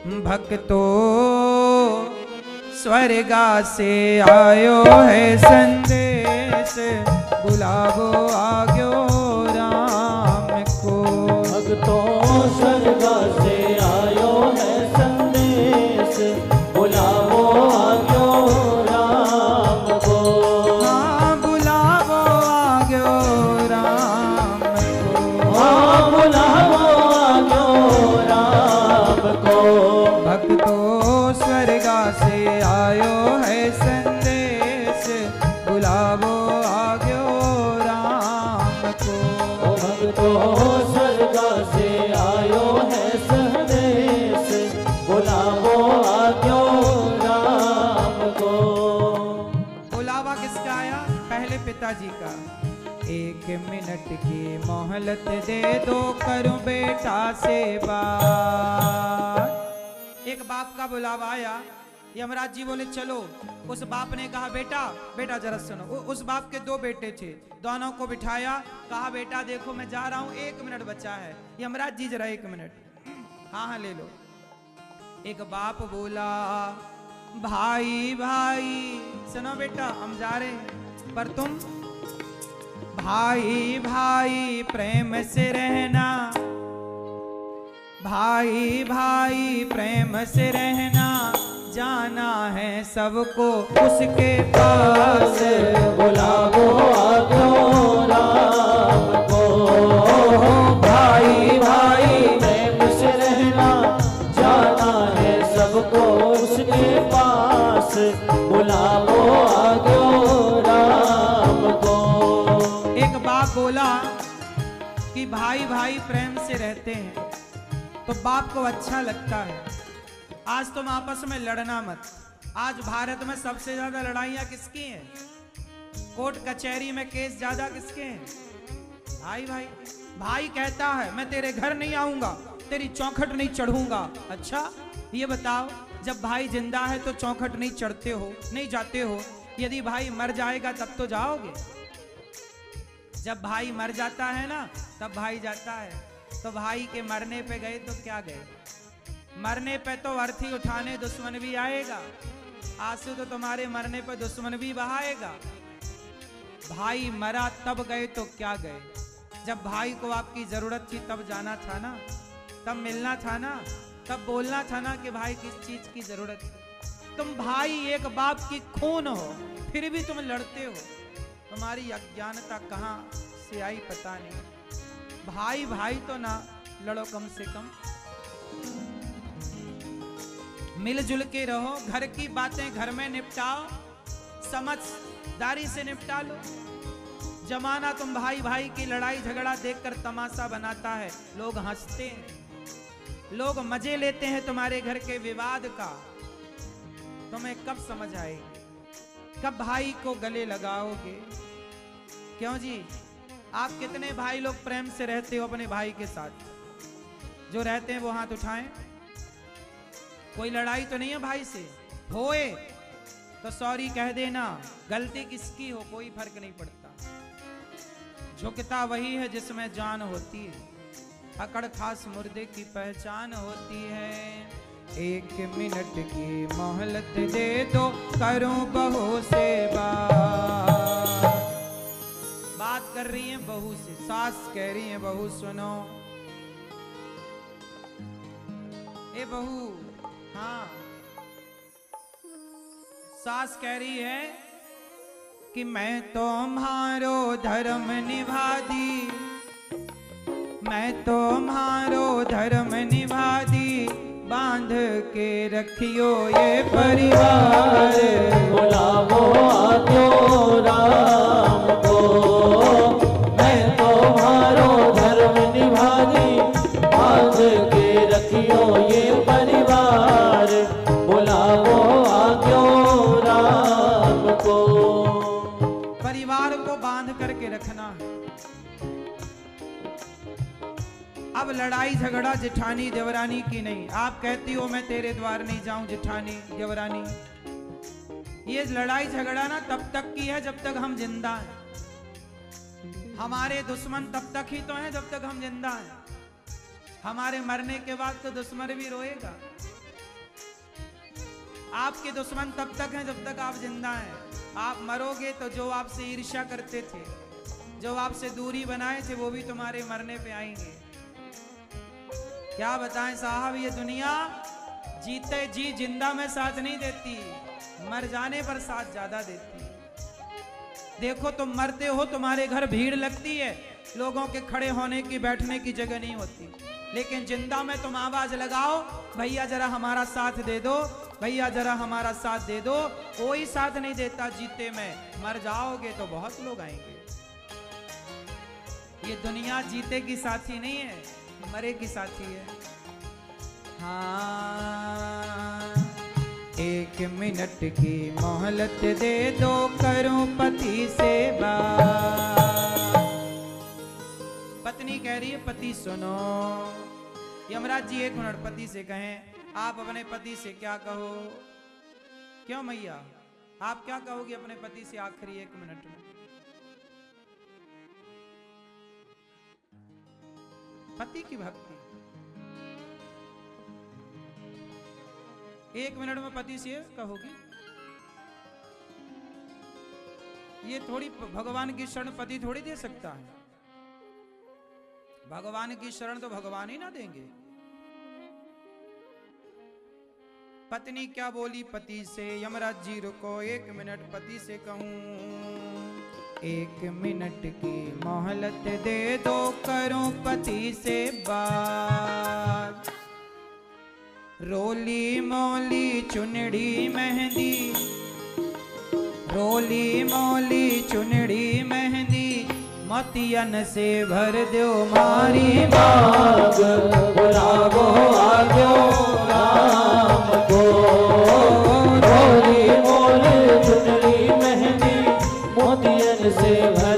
भक्तो स्वर्गा से आयो है संदेश, बुलावो आग्यो राम को। भक्तों स्वर्गा से आयो है संदेश, बुलावो आग्यो राम को। हाँ बुलावो आग्यो राम को। हाँ बुलावो आग्यो राम को। भक्तो स्वर्गा से आयो है संदेश, बुलावो आग्यो राम को। भक्तों स्वर्गा से आयो है संदेश, बुलावो आग्यो राम को। बुलावा किसका आया? पहले पिताजी का। 1 मिनट की मोहलत दे दो, करूं बेटा से बात। एक बाप का बुलावा आया। यमराज जी बोले चलो। उस बाप ने कहा बेटा बेटा जरा सुनो। उस बाप के 2 बेटे थे, दोनों को बिठाया, कहा बेटा देखो मैं जा रहा हूं, 1 मिनट बचा है। यमराज जी जरा 1 मिनट। हाँ हाँ ले लो। एक बाप बोला भाई भाई सुनो बेटा हम जा रहे हैं, पर तुम भाई भाई प्रेम से रहना, भाई भाई प्रेम से रहना, जाना है सबको उसके पास, बुलावो आग्यो राम को। भाई भाई प्रेम से रहना, जाना है सबको उसके पास, बुलावो आग्यो राम को। एक बाप बोला कि भाई भाई प्रेम से रहते हैं तो बाप को अच्छा लगता है। आज तुम आपस में लड़ना मत। आज भारत में सबसे ज्यादा लड़ाइयां किसकी हैं? कोर्ट कचहरी में केस ज्यादा किसके हैं? भाई भाई। भाई कहता है मैं तेरे घर नहीं आऊंगा, तेरी चौखट नहीं चढ़ूंगा। अच्छा ये बताओ, जब भाई जिंदा है तो चौखट नहीं चढ़ते हो, नहीं जाते हो। यदि भाई मर जाएगा तब तो जाओगे। जब भाई मर जाता है ना तब भाई जाता है। तो भाई के मरने पे गए तो क्या गए? मरने पे तो अर्थी उठाने दुश्मन भी आएगा, आंसू तो तुम्हारे मरने पे दुश्मन भी बहाएगा। भाई मरा तब गए तो क्या गए? जब भाई को आपकी जरूरत थी तब जाना था ना, तब मिलना था ना, तब बोलना था ना कि भाई किस चीज की जरूरत है। तुम भाई एक बाप की खून हो, फिर भी तुम लड़ते हो। तुम्हारी अज्ञानता कहाँ से आई पता नहीं। भाई भाई तो ना लड़ो, कम से कम मिलजुल के रहो। घर की बातें घर में निपटाओ, समझदारी से निपटा लो। जमाना तुम भाई भाई की लड़ाई झगड़ा देखकर तमाशा बनाता है, लोग हंसते हैं, लोग मजे लेते हैं तुम्हारे घर के विवाद का। तुम्हें कब समझ आएगी? कब भाई को गले लगाओगे? क्यों जी, आप कितने भाई लोग प्रेम से रहते हो अपने भाई के साथ? जो रहते हैं वो हाथ उठाएं। कोई लड़ाई तो नहीं है भाई से? होए तो सॉरी कह देना, गलती किसकी हो कोई फर्क नहीं पड़ता। झुकता वही है जिसमें जान होती है, अकड़ खास मुर्दे की पहचान होती है। 1 मिनट की मोहलत दे दो, करूं बहू से बात कर रही है बहू से। सास कह रही है बहू सुनो। ए बहू, हाँ सास कह रही है कि मैं तुम्हारो धर्म निभा दी, मैं तुम्हारो धर्म निभा दी, बांध के रखियो ये परिवार, बुलावो आग्यो राम को। मैं तुम्हारो धर्म निभा दी, बांध के रखियो ये परिवार, बुलावो आग्यो राम को। परिवार को बांध करके रखना है। अब लड़ाई झगड़ा जेठानी देवरानी की नहीं। आप कहती हो मैं तेरे द्वार नहीं जाऊं जेठानी देवरानी, ये लड़ाई झगड़ा ना तब तक की है जब तक हम जिंदा हैं। हमारे दुश्मन तब तक ही तो हैं जब तक हम जिंदा हैं। हमारे मरने के बाद तो दुश्मन भी रोएगा। आपके दुश्मन तब तक हैं जब तक आप जिंदा हैं। आप मरोगे तो जो आपसे ईर्ष्या करते थे, जो आपसे दूरी बनाए थे, वो भी तुम्हारे मरने पे आएंगे। क्या बताएं साहब, ये दुनिया जीते जी जिंदा में साथ नहीं देती, मर जाने पर साथ ज्यादा देती। देखो तुम मरते हो, तुम्हारे घर भीड़ लगती है, लोगों के खड़े होने की बैठने की जगह नहीं होती, लेकिन जिंदा में तुम आवाज लगाओ, भैया जरा हमारा साथ दे दो, भैया जरा हमारा साथ दे दो, कोई साथ नहीं देता जीते में। मर जाओगे तो बहुत लोग आएंगे। ये दुनिया जीते की साथी नहीं है, मरे की साथी है। हाँ, 1 मिनट की मोहलत दे दो, करूं पति से बात। पत्नी कह रही है, पति सुनो। यमराज जी 1 मिनट पति से कहें, आप अपने पति से क्या कहो? क्यों मैया, आप क्या कहोगे अपने पति से आखिरी 1 मिनट में? पति की भक्ति 1 मिनट में पति से कहोगी? ये थोड़ी भगवान की शरण पति थोड़ी दे सकता है। भगवान की शरण तो भगवान ही ना देंगे। पत्नी क्या बोली पति से? यमराज जी रुको, 1 मिनट पति से कहूं। 1 मिनट की मोहलत दे दो, करूं पति से बात। रोली मोली चुनड़ी मेहंदी, रोली मोली चुनड़ी मेहंदी, मोतियन से भर दो मारी बाग। बुलावो आजो राम को, रोली मोली चुनरी मेहंदी, मोतियन से भर